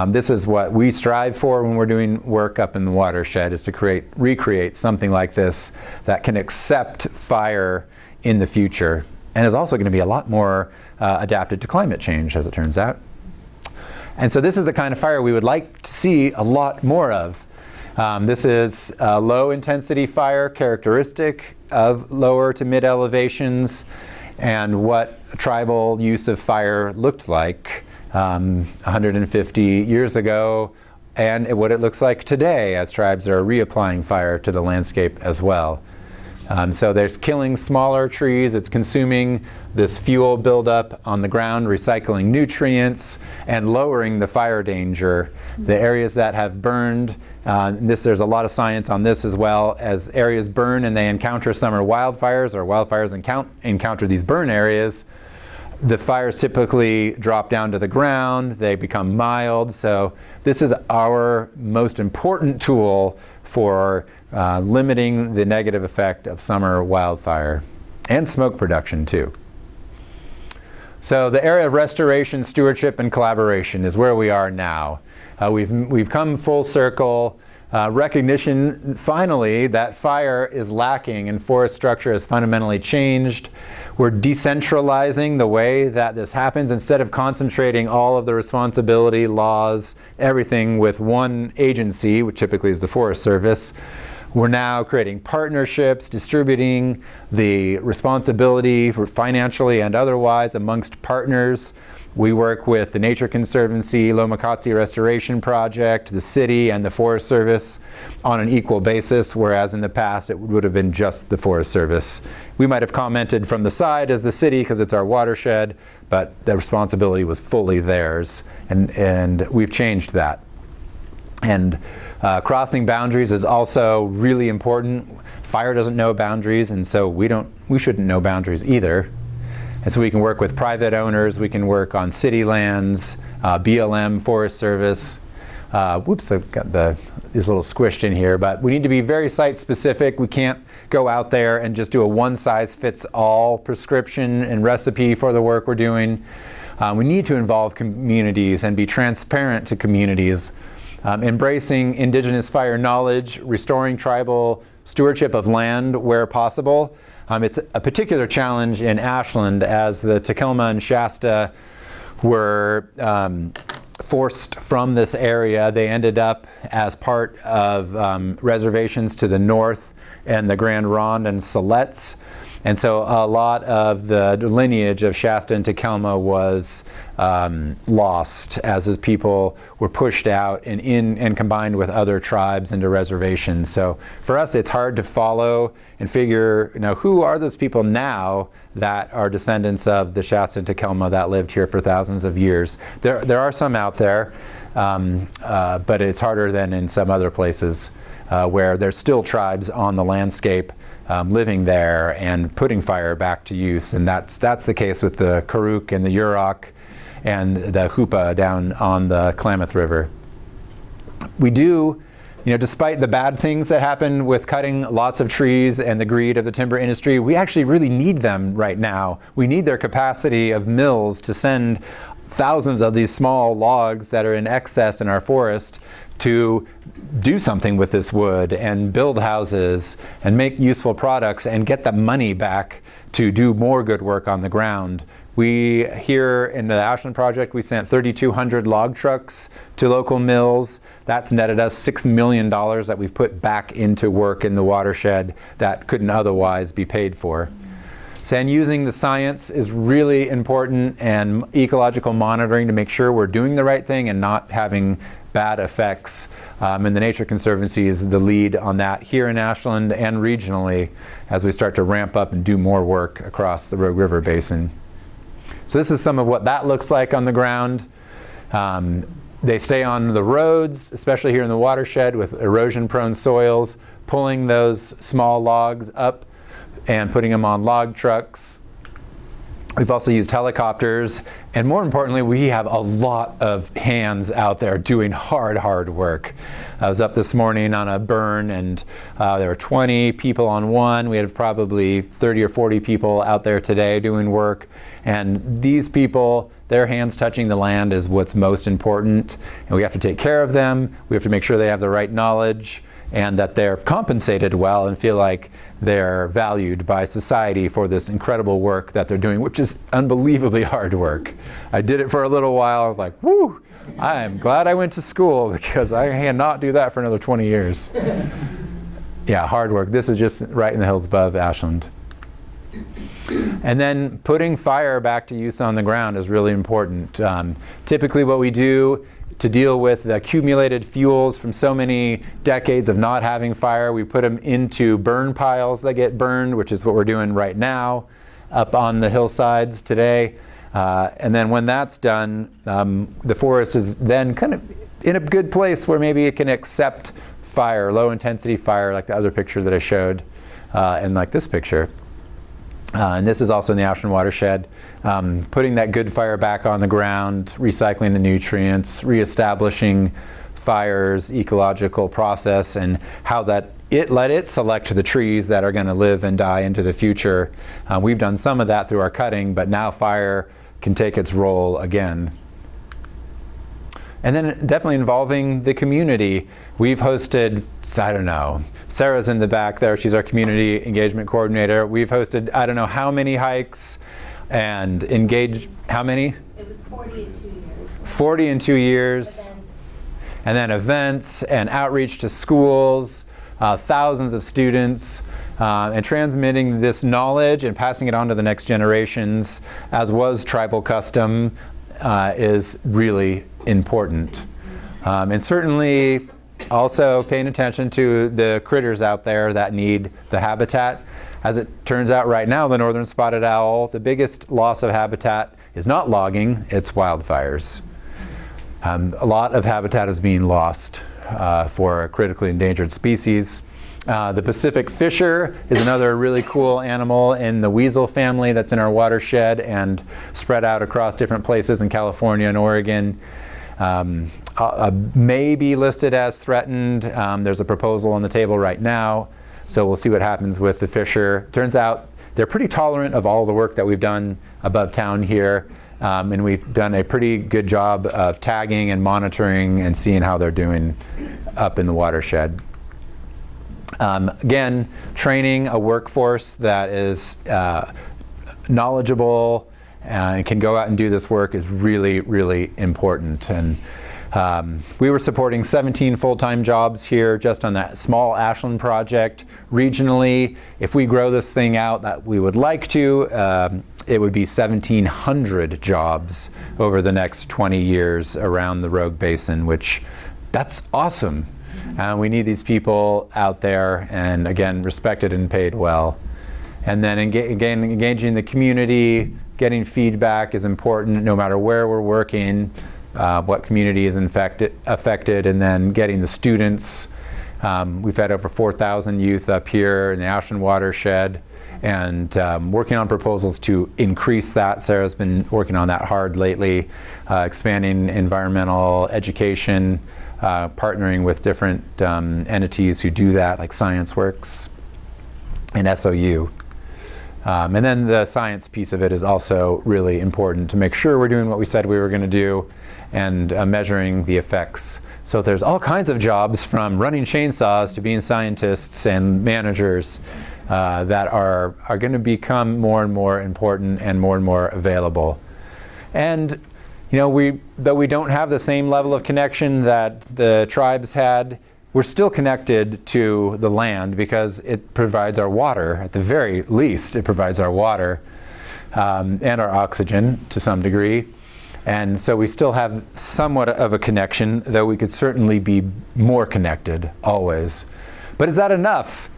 Speaker 2: This is what we strive for when we're doing work up in the watershed, is to recreate something like this that can accept fire in the future, and is also going to be a lot more adapted to climate change, as it turns out. And so this is the kind of fire we would like to see a lot more of. This is a low intensity fire characteristic of lower to mid elevations, and what tribal use of fire looked like 150 years ago, and what it looks like today as tribes are reapplying fire to the landscape as well. So there's killing smaller trees, it's consuming this fuel buildup on the ground, recycling nutrients, and lowering the fire danger. The areas that have burned, there's a lot of science on this as well. As areas burn and they encounter summer wildfires, or wildfires encounter these burn areas, the fires typically drop down to the ground, they become mild. So this is our most important tool for limiting the negative effect of summer wildfire and smoke production too. So the area of restoration, stewardship, and collaboration is where we are now. We've come full circle. Recognition finally that fire is lacking and forest structure has fundamentally changed. We're decentralizing the way that this happens. Instead of concentrating all of the responsibility, laws, everything with one agency, which typically is the Forest Service, we're now creating partnerships, distributing the responsibility for financially and otherwise amongst partners. We work with the Nature Conservancy, Lomakatsi Restoration Project, the city, and the Forest Service on an equal basis, whereas in the past it would have been just the Forest Service. We might have commented from the side as the city because it's our watershed, but the responsibility was fully theirs, and we've changed that. And crossing boundaries is also really important. Fire doesn't know boundaries, and so we shouldn't know boundaries either. And so we can work with private owners, we can work on city lands, BLM, Forest Service. Whoops, I've got these little squished in here, but we need to be very site specific. We can't go out there and just do a one-size-fits-all prescription and recipe for the work we're doing. We need to involve communities and be transparent to communities. Embracing Indigenous fire knowledge, restoring tribal stewardship of land where possible. It's a particular challenge in Ashland as the Tillamook and Shasta were forced from this area. They ended up as part of reservations to the north and the Grand Ronde and Siletz. And so a lot of the lineage of Shasta and Tillamook was lost as his people were pushed out and combined with other tribes into reservations. So for us, it's hard to follow and figure, who are those people now that are descendants of the Shasta and Tillamook that lived here for thousands of years. There are some out there, but it's harder than in some other places where there's still tribes on the landscape living there and putting fire back to use. And that's the case with the Karuk and the Yurok and the Hoopa down on the Klamath River. We do, despite the bad things that happen with cutting lots of trees and the greed of the timber industry, we actually really need them right now. We need their capacity of mills to send thousands of these small logs that are in excess in our forest to do something with this wood and build houses and make useful products and get the money back to do more good work on the ground. We, here in the Ashland project, we sent 3,200 log trucks to local mills. That's netted us $6 million that we've put back into work in the watershed that couldn't otherwise be paid for. And using the science is really important, and ecological monitoring to make sure we're doing the right thing and not having bad effects. And the Nature Conservancy is the lead on that here in Ashland and regionally as we start to ramp up and do more work across the Rogue River Basin. So this is some of what that looks like on the ground. They stay on the roads, especially here in the watershed with erosion-prone soils, pulling those small logs up and putting them on log trucks. We've also used helicopters, and more importantly, we have a lot of hands out there doing hard work. I was up this morning on a burn, and there were 20 people on one. We had probably 30 or 40 people out there today doing work, and these people, their hands touching the land is what's most important, and we have to take care of them. We have to make sure they have the right knowledge and that they're compensated well and feel like they're valued by society for this incredible work that they're doing, which is unbelievably hard work. I did it for a little while. I was like, whoo, I am glad I went to school because I cannot do that for another 20 years. Yeah, hard work. This is just right in the hills above Ashland. And then putting fire back to use on the ground is really important. Typically what we do to deal with the accumulated fuels from so many decades of not having fire, we put them into burn piles that get burned, which is what we're doing right now up on the hillsides today. And then when that's done, the forest is then kind of in a good place where maybe it can accept fire, low intensity fire, like the other picture that I showed, and like this picture. And this is also in the Ashland Watershed, putting that good fire back on the ground, recycling the nutrients, reestablishing fire's ecological process, and how that let it select the trees that are going to live and die into the future. We've done some of that through our cutting, but now fire can take its role again. And then definitely involving the community. We've hosted, I don't know, Sarah's in the back there. She's our community engagement coordinator. We've hosted, I don't know how many hikes and engaged, how many?
Speaker 7: It was 40 in 2 years.
Speaker 2: 40 in 2 years.
Speaker 7: Events.
Speaker 2: And then events and outreach to schools, thousands of students, and transmitting this knowledge and passing it on to the next generations, as was tribal custom, is really important. And certainly also paying attention to the critters out there that need the habitat. As it turns out right now, the northern spotted owl, the biggest loss of habitat is not logging, it's wildfires. A lot of habitat is being lost for a critically endangered species. The Pacific Fissure is another really cool animal in the weasel family that's in our watershed and spread out across different places in California and Oregon. May be listed as threatened. There's a proposal on the table right now, so we'll see what happens with the Fissure. Turns out they're pretty tolerant of all the work that we've done above town here, and we've done a pretty good job of tagging and monitoring and seeing how they're doing up in the watershed. Again, training a workforce that is knowledgeable and can go out and do this work is really, really important. And we were supporting 17 full-time jobs here just on that small Ashland project. Regionally, if we grow this thing out that we would like to, it would be 1,700 jobs over the next 20 years around the Rogue Basin, which that's awesome. We need these people out there and, again, respected and paid well. And then engaging the community, getting feedback is important no matter where we're working, what community is affected, and then getting the students. We've had over 4,000 youth up here in the Ashland Watershed, and working on proposals to increase that. Sarah's been working on that hard lately, expanding environmental education, partnering with different entities who do that, like ScienceWorks and SOU. And then the science piece of it is also really important to make sure we're doing what we said we were going to do and measuring the effects. So there's all kinds of jobs, from running chainsaws to being scientists and managers, that are going to become more and more important and more available. And though we don't have the same level of connection that the tribes had, we're still connected to the land because it provides our water. At the very least, it provides our water and our oxygen to some degree. And so we still have somewhat of a connection, though we could certainly be more connected always. But is that enough?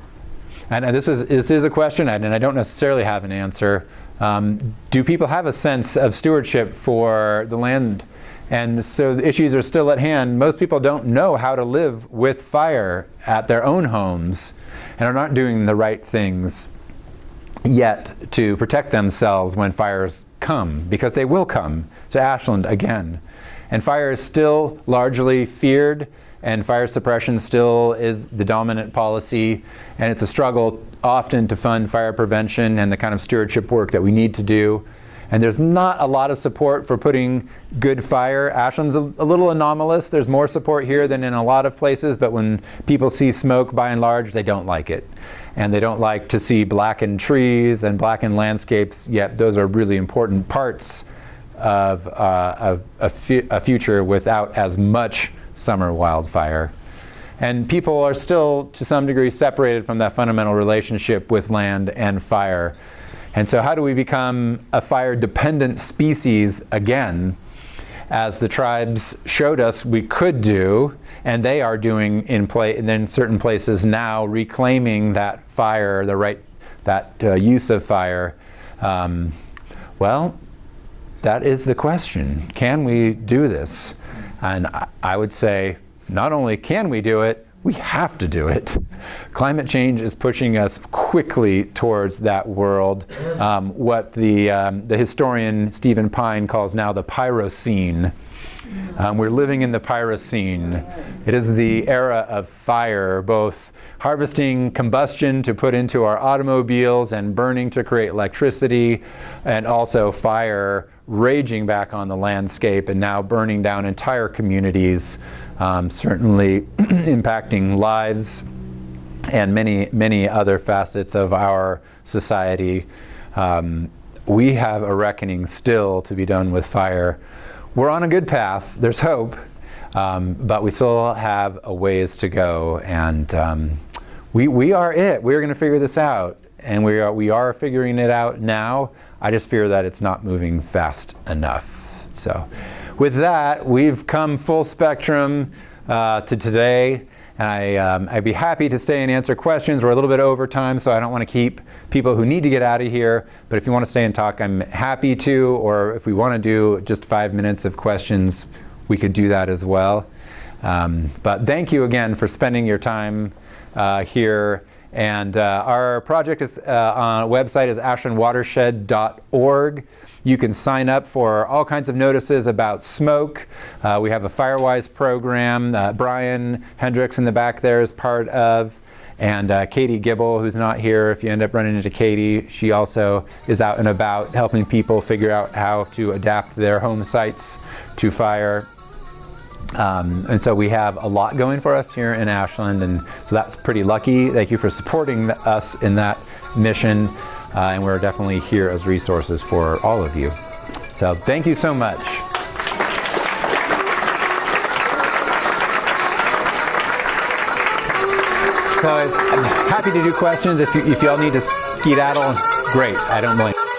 Speaker 2: And this is a question, and I don't necessarily have an answer. Do people have a sense of stewardship for the land? And so the issues are still at hand. Most people don't know how to live with fire at their own homes and are not doing the right things yet to protect themselves when fires come, because they will come to Ashland again. And fire is still largely feared, and fire suppression still is the dominant policy, and it's a struggle often to fund fire prevention and the kind of stewardship work that we need to do. And there's not a lot of support for putting good fire. Ashland's a little anomalous. There's more support here than in a lot of places, but when people see smoke, by and large, they don't like it. And they don't like to see blackened trees and blackened landscapes, yet those are really important parts of a future without as much summer wildfire. And people are still, to some degree, separated from that fundamental relationship with land and fire. And so how do we become a fire-dependent species again, as the tribes showed us we could do, and they are doing in certain places now, reclaiming that fire, that use of fire? Well, that is the question. Can we do this? And I would say, not only can we do it, we have to do it. Climate change is pushing us quickly towards that world, what the historian Stephen Pine calls now the Pyrocene. We're living in the Pyrocene. It is the era of fire, both harvesting combustion to put into our automobiles and burning to create electricity, and also fire raging back on the landscape and now burning down entire communities, certainly impacting lives and many other facets of our society. We have a reckoning still to be done with fire. We're on a good path. There's hope, but we still have a ways to go. And we are it. We're going to figure this out, and we are figuring it out now. I just fear that it's not moving fast enough. So, with that, we've come full spectrum to today. And I'd be happy to stay and answer questions. We're a little bit over time, so I don't want to keep people who need to get out of here. But if you want to stay and talk, I'm happy to. Or if we want to do just 5 minutes of questions, we could do that as well. But thank you again for spending your time here. And our project is on website is ashlandwatershed.org. You can sign up for all kinds of notices about smoke. We have a FireWise program Brian Hendricks in the back there is part of. And Katie Gibble, who's not here, if you end up running into Katie, she also is out and about helping people figure out how to adapt their home sites to fire. And so we have a lot going for us here in Ashland, and so that's pretty lucky. Thank you for supporting us in that mission, and we're definitely here as resources for all of you. So thank you so much. So I'm happy to do questions. If y'all need to skedaddle, great, I don't blame you.